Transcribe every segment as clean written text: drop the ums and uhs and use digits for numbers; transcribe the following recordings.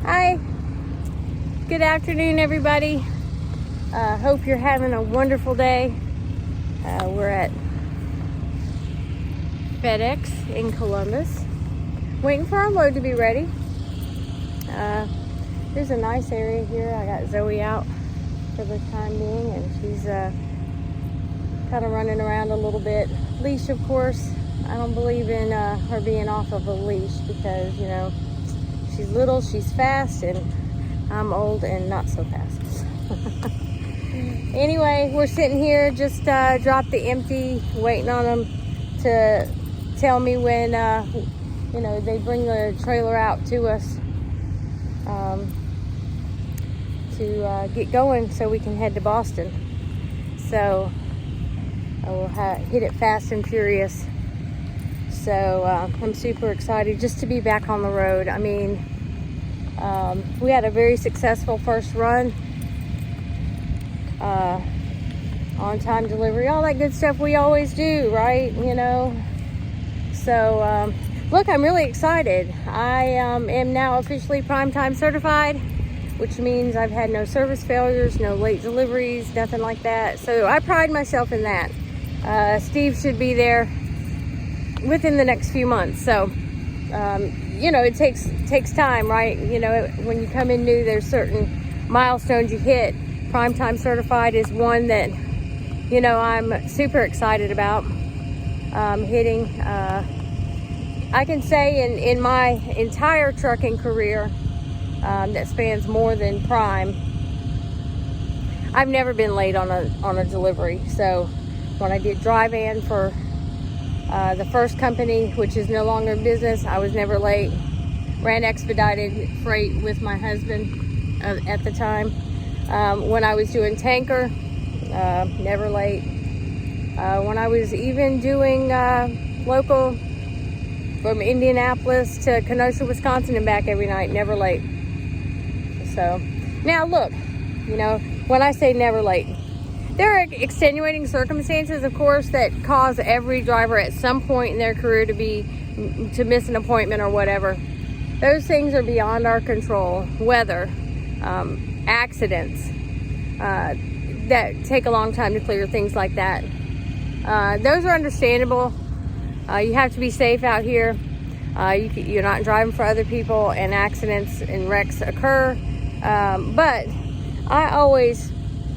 Hi, good afternoon, everybody. Hope you're having a wonderful day. We're at FedEx in Columbus, waiting for our load to be ready. There's a nice area here. I got Zoe out for the time being, and she's kind of running around a little bit. Leash, of course. I don't believe in her being off of a leash because, you know, she's little, she's fast, and I'm old and not so fast. Anyway, we're sitting here, just dropped the empty, waiting on them to tell me when, you know, they bring the trailer out to us to get going so we can head to Boston. So I will hit it fast and furious. So I'm super excited just to be back on the road. I mean, we had a very successful first run, on-time delivery, all that good stuff we always do, right? You know. So look, I'm really excited. I am now officially Primetime certified, which means I've had no service failures, no late deliveries, nothing like that. So I pride myself in that. Steve should be there within the next few months. So you know, it takes time, right? You know, when you come in new, there's certain milestones you hit. Primetime certified is one that, you know, I'm super excited about hitting. I can say in my entire trucking career that spans more than Prime, I've never been late on a delivery. So when I did dry van for the first company, which is no longer in business, I was never late. Ran expedited freight with my husband at the time. When I was doing tanker, never late. When I was even doing local from Indianapolis to Kenosha, Wisconsin and back every night, never late. So now look, you know, when I say never late, there are extenuating circumstances, of course, that cause every driver at some point in their career to miss an appointment or whatever. Those things are beyond our control. Weather, accidents that take a long time to clear, things like that. Those are understandable. You have to be safe out here. You're not driving for other people, and accidents and wrecks occur. But I always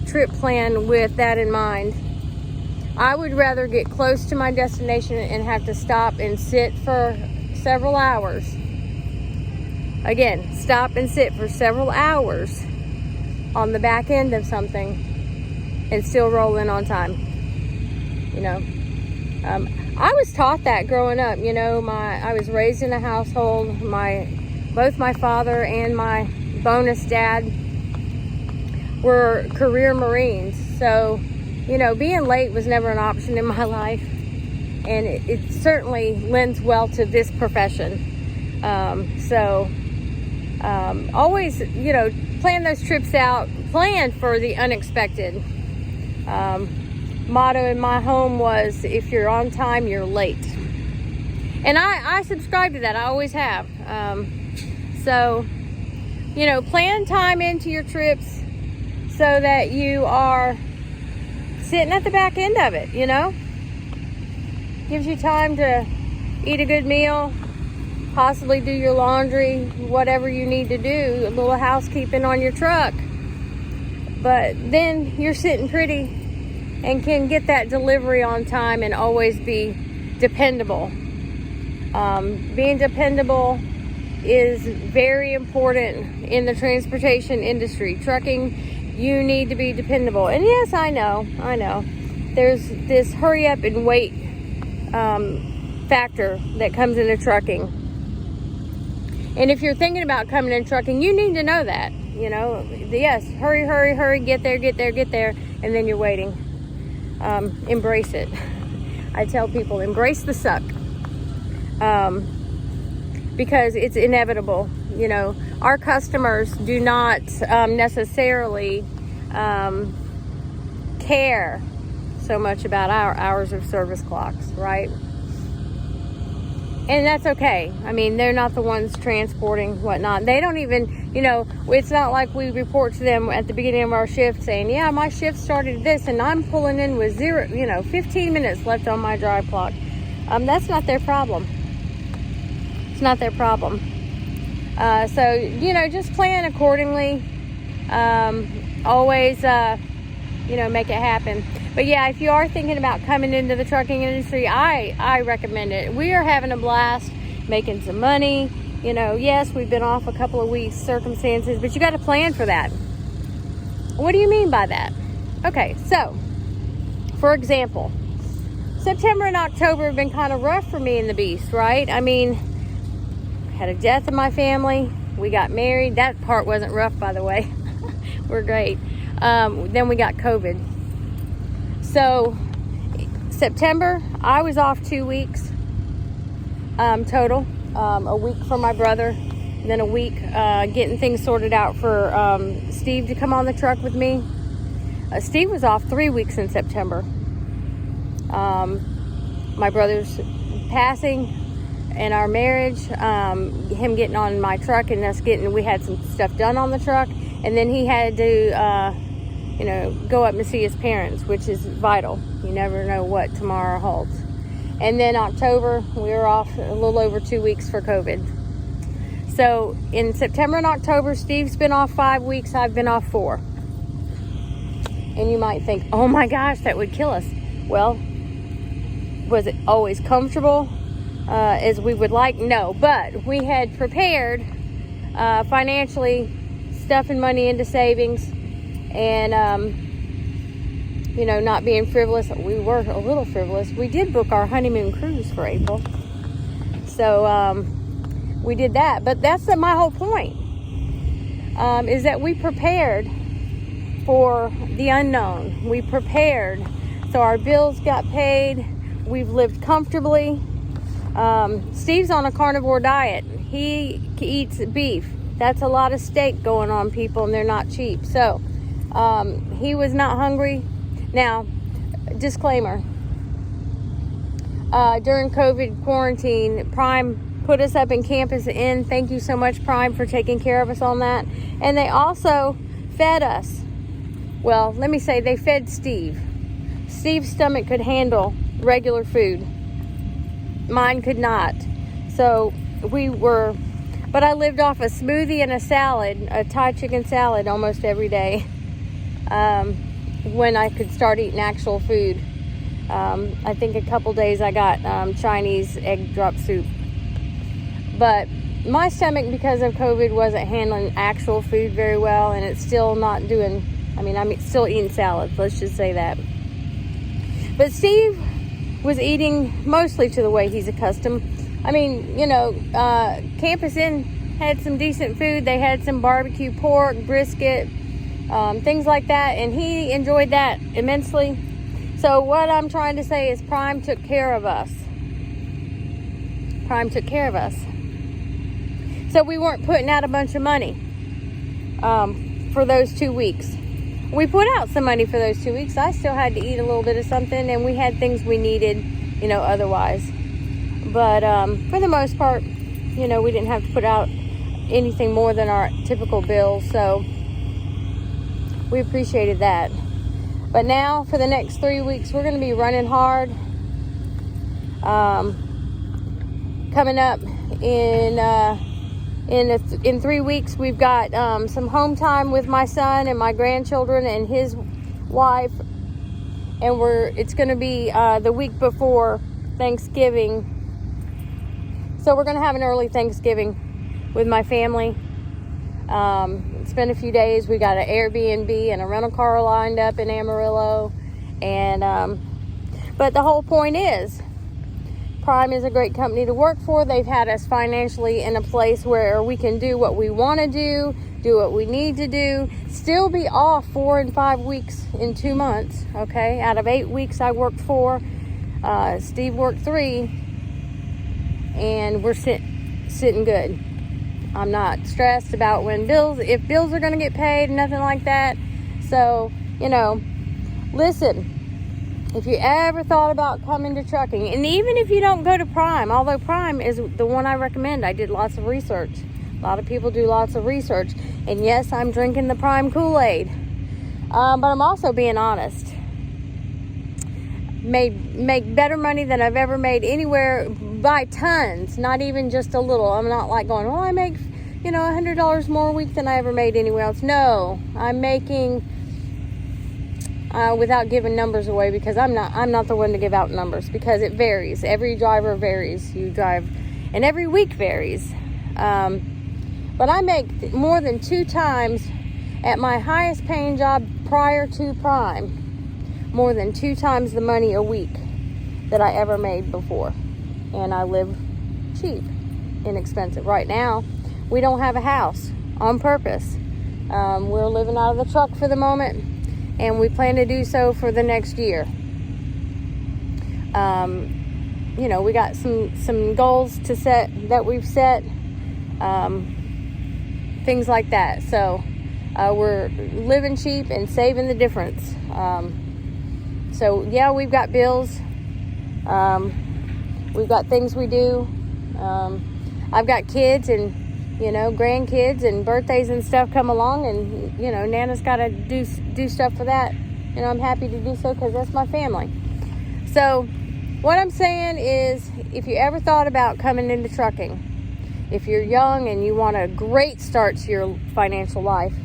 trip plan with that in mind. I would rather get close to my destination and have to stop and sit for several hours. Again, stop and sit for several hours on the back end of something and still roll in on time. You know, I was taught that growing up. You know, I was raised in a household. Both my father and my bonus dad were career Marines. So, you know, being late was never an option in my life. And it certainly lends well to this profession. Always, you know, plan those trips out. Plan for the unexpected. Motto in my home was, if you're on time, you're late. And I subscribe to that. I always have. So, you know, plan time into your trips so that you are sitting at the back end of it, you know? Gives you time to eat a good meal, possibly do your laundry, whatever you need to do, a little housekeeping on your truck. But then you're sitting pretty and can get that delivery on time and always be dependable. Being dependable is very important in the transportation industry. Trucking, you need to be dependable. And yes, I know. There's this hurry up and wait factor that comes into trucking. And if you're thinking about coming in trucking, you need to know that. You know, yes, hurry, get there, and then you're waiting. Embrace it. I tell people, embrace the suck. Because it's inevitable. You know, our customers do not necessarily care so much about our hours of service clocks, right? And that's okay. I mean, they're not the ones transporting whatnot. They don't even, it's not like we report to them at the beginning of our shift saying, yeah, my shift started at this and I'm pulling in with 15 minutes left on my drive clock. That's not their problem. It's not their problem. So, just plan accordingly. Always, make it happen. But yeah, if you are thinking about coming into the trucking industry, I recommend it. We are having a blast making some money. Yes, we've been off a couple of weeks, circumstances, but you got to plan for that. What do you mean by that? Okay, so, for example, September and October have been kind of rough for me and the beast, right? I mean, had a death in my family. We got married. That part wasn't rough, by the way. We're great. Then we got COVID. So, September, I was off 2 weeks total. A week for my brother, and then a week getting things sorted out for Steve to come on the truck with me. Steve was off 3 weeks in September. My brother's passing and our marriage, him getting on my truck and we had some stuff done on the truck, and then he had to go up and see his parents, which is vital. You never know what tomorrow holds. And then October, we were off a little over 2 weeks for COVID. So in September and October, Steve's been off 5 weeks, I've been off 4. And you might think, oh my gosh, that would kill us. Well, was it always comfortable as we would like? No, but we had prepared financially, stuffing money into savings, and not being frivolous. We were a little frivolous. We did book our honeymoon cruise for April, so we did that. But that's my whole point, is that we prepared for the unknown. We prepared, so our bills got paid. We've lived comfortably. Steve's on a carnivore diet. He eats beef. That's a lot of steak going on, people, and they're not cheap. So he was not hungry. Now, disclaimer, during COVID quarantine, Prime put us up in Campus Inn. Thank you so much, Prime, for taking care of us on that. And they also fed us. Well, let me say, they fed Steve. Steve's stomach could handle regular food. Mine could not. So but I lived off a smoothie and a salad, a Thai chicken salad, almost every day. When I could start eating actual food. I think a couple days I got Chinese egg drop soup. But my stomach, because of COVID, wasn't handling actual food very well, and it's still not doing, I'm still eating salads, let's just say that. But Steve was eating mostly to the way he's accustomed. Campus Inn had some decent food. They had some barbecue pork, brisket, things like that, and he enjoyed that immensely. So what I'm trying to say is Prime took care of us. Prime took care of us. So we weren't putting out a bunch of money for those 2 weeks. We put out some money for those 2 weeks. I still had to eat a little bit of something, and we had things we needed, otherwise. But for the most part, we didn't have to put out anything more than our typical bills. So we appreciated that. But now for the next 3 weeks, we're going to be running hard. Coming up in 3 weeks, we've got some home time with my son and my grandchildren and his wife, and it's going to be the week before Thanksgiving. So we're going to have an early Thanksgiving with my family. Spend a few days. We got an Airbnb and a rental car lined up in Amarillo, and but the whole point is, Prime is a great company to work for. They've had us financially in a place where we can do what we want to do what we need to do, still be off 4 and 5 weeks in 2 months. Okay, out of 8 weeks, I worked 4. Steve worked 3, and we're sitting good. I'm not stressed about if bills are going to get paid, nothing like that. So, listen, If you ever thought about coming to trucking, and even if you don't go to Prime, although Prime is the one I recommend, I did lots of research. A lot of people do lots of research. And yes, I'm drinking the Prime Kool-Aid. But I'm also being honest. Make better money than I've ever made anywhere by tons, not even just a little. I'm not like going, well, I make, $100 more a week than I ever made anywhere else. No, I'm making, without giving numbers away, because I'm not the one to give out numbers, because it varies. Every driver varies. You drive, and every week varies. But I make more than 2 times at my highest paying job prior to Prime, more than 2 times the money a week that I ever made before. And I live cheap, inexpensive. Right now, we don't have a house on purpose. We're living out of the truck for the moment, and we plan to do so for the next year. We got some goals to set that we've set, things like that. So we're living cheap and saving the difference. So yeah, we've got bills. We've got things we do. I've got kids and grandkids and birthdays and stuff come along, and Nana's got to do stuff for that. I'm happy to do so because that's my family. So what I'm saying is, if you ever thought about coming into trucking, if you're young and you want a great start to your financial life,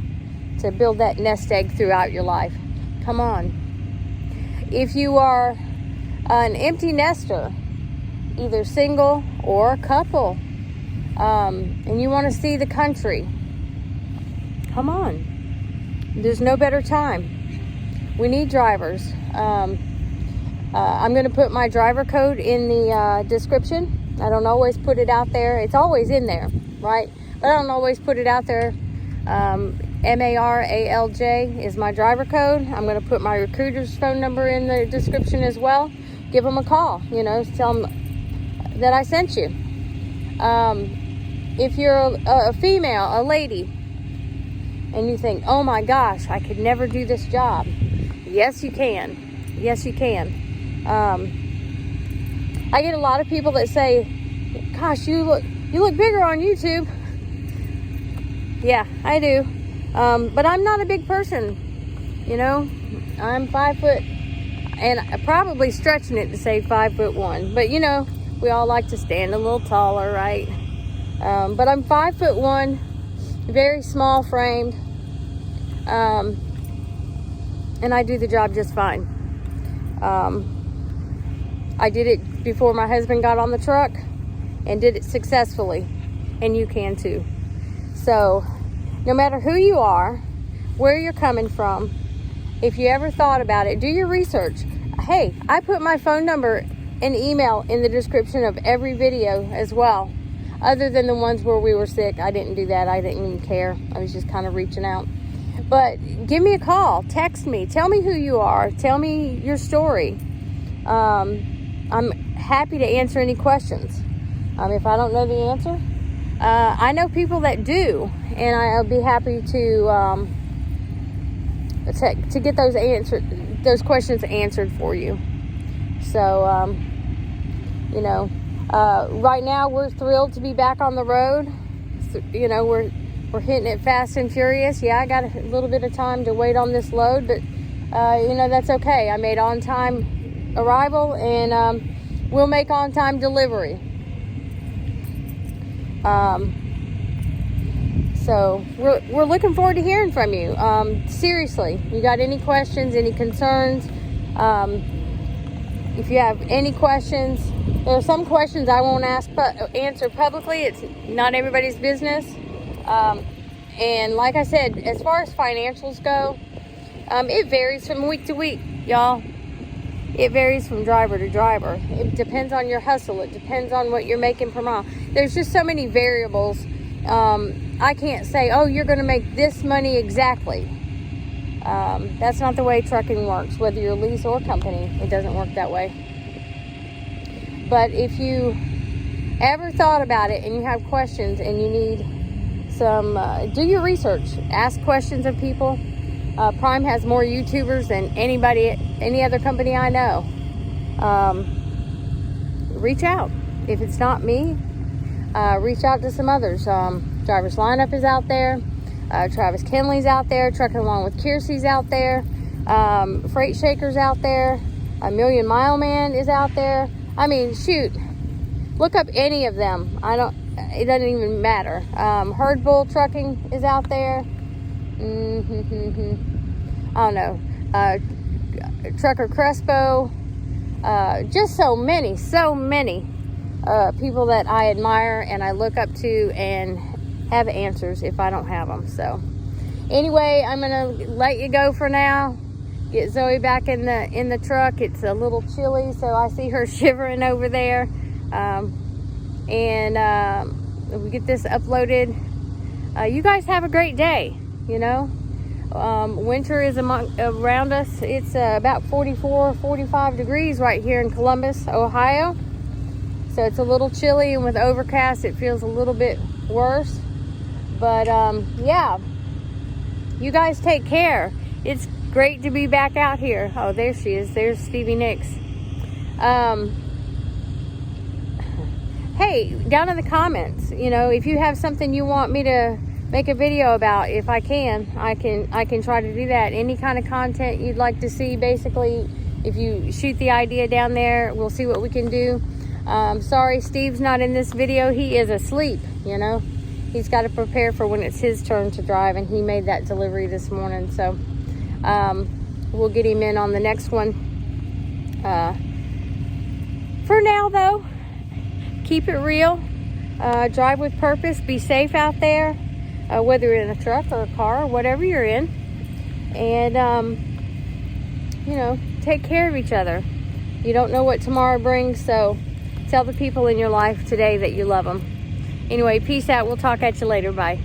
to build that nest egg throughout your life, come on. If you are an empty nester, either single or a couple, and you want to see the country, come on. There's no better time. We need drivers. I'm going to put my driver code in the description. I don't always put it out there. It's always in there, right? But I don't always put it out there. MARALJ is my driver code. I'm going to put my recruiter's phone number in the description as well. Give them a call, tell them that I sent you. If you're a female, a lady, and you think, oh my gosh, I could never do this job. Yes, you can. Yes, you can. I get a lot of people that say, gosh, you look bigger on YouTube. Yeah, I do. But I'm not a big person. I'm 5 foot, and probably stretching it to say 5'1". But we all like to stand a little taller, right? But I'm 5'1", very small framed, and I do the job just fine. I did it before my husband got on the truck, and did it successfully, and you can too. So no matter who you are, where you're coming from, if you ever thought about it, do your research. Hey, I put my phone number and email in the description of every video as well. Other than the ones where we were sick, I didn't do that. I didn't even care. I was just kind of reaching out. But give me a call, text me, tell me who you are, tell me your story. I'm happy to answer any questions. If I don't know the answer, I know people that do, and I'll be happy to get those questions answered for you. So, right now we're thrilled to be back on the road. We're hitting it fast and furious. Yeah, I got a little bit of time to wait on this load, but that's okay. I made on-time arrival, and we'll make on-time delivery. So we're looking forward to hearing from you. Seriously, you got any questions, any concerns? If you have any questions, there are some questions I won't answer publicly. It's not everybody's business. And like I said, as far as financials go, it varies from week to week, y'all. It varies from driver to driver. It depends on your hustle. It depends on what you're making per mile. There's just so many variables. I can't say, oh, you're going to make this money exactly. That's not the way trucking works, whether you're lease or company. It doesn't work that way. But if you ever thought about it and you have questions and you need some, do your research. Ask questions of people. Prime has more YouTubers than any other company I know. Reach out. If it's not me, reach out to some others. Drivers Lineup is out there. Travis Kinley's out there. Trucking Along with Kiersey's out there. Freight Shaker's out there. A Million Mile Man is out there. I mean, shoot. Look up any of them. It doesn't even matter. Herd Bull Trucking is out there. I don't know. Trucker Crespo. Just so many people that I admire and I look up to and have answers if I don't have them. So anyway, I'm gonna let you go for now. Get Zoe back in the truck. It's a little chilly, so I see her shivering over there. We get this uploaded. You guys have a great day. Winter is around us. It's about 44, 45 degrees right here in Columbus, Ohio. So it's a little chilly, and with overcast, it feels a little bit worse. But yeah, you guys take care. It's great to be back out here. Oh, there she is. There's Stevie Nicks. Hey, down in the comments, if you have something you want me to make a video about, if I can try to do that. Any kind of content you'd like to see, basically, if you shoot the idea down there, we'll see what we can do. Sorry, Steve's not in this video. He is asleep, He's got to prepare for when it's his turn to drive, and he made that delivery this morning. So we'll get him in on the next one. For now, though, keep it real. Drive with purpose. Be safe out there, whether you're in a truck or a car or whatever you're in. And, take care of each other. You don't know what tomorrow brings, so tell the people in your life today that you love them. Anyway, peace out. We'll talk at you later. Bye.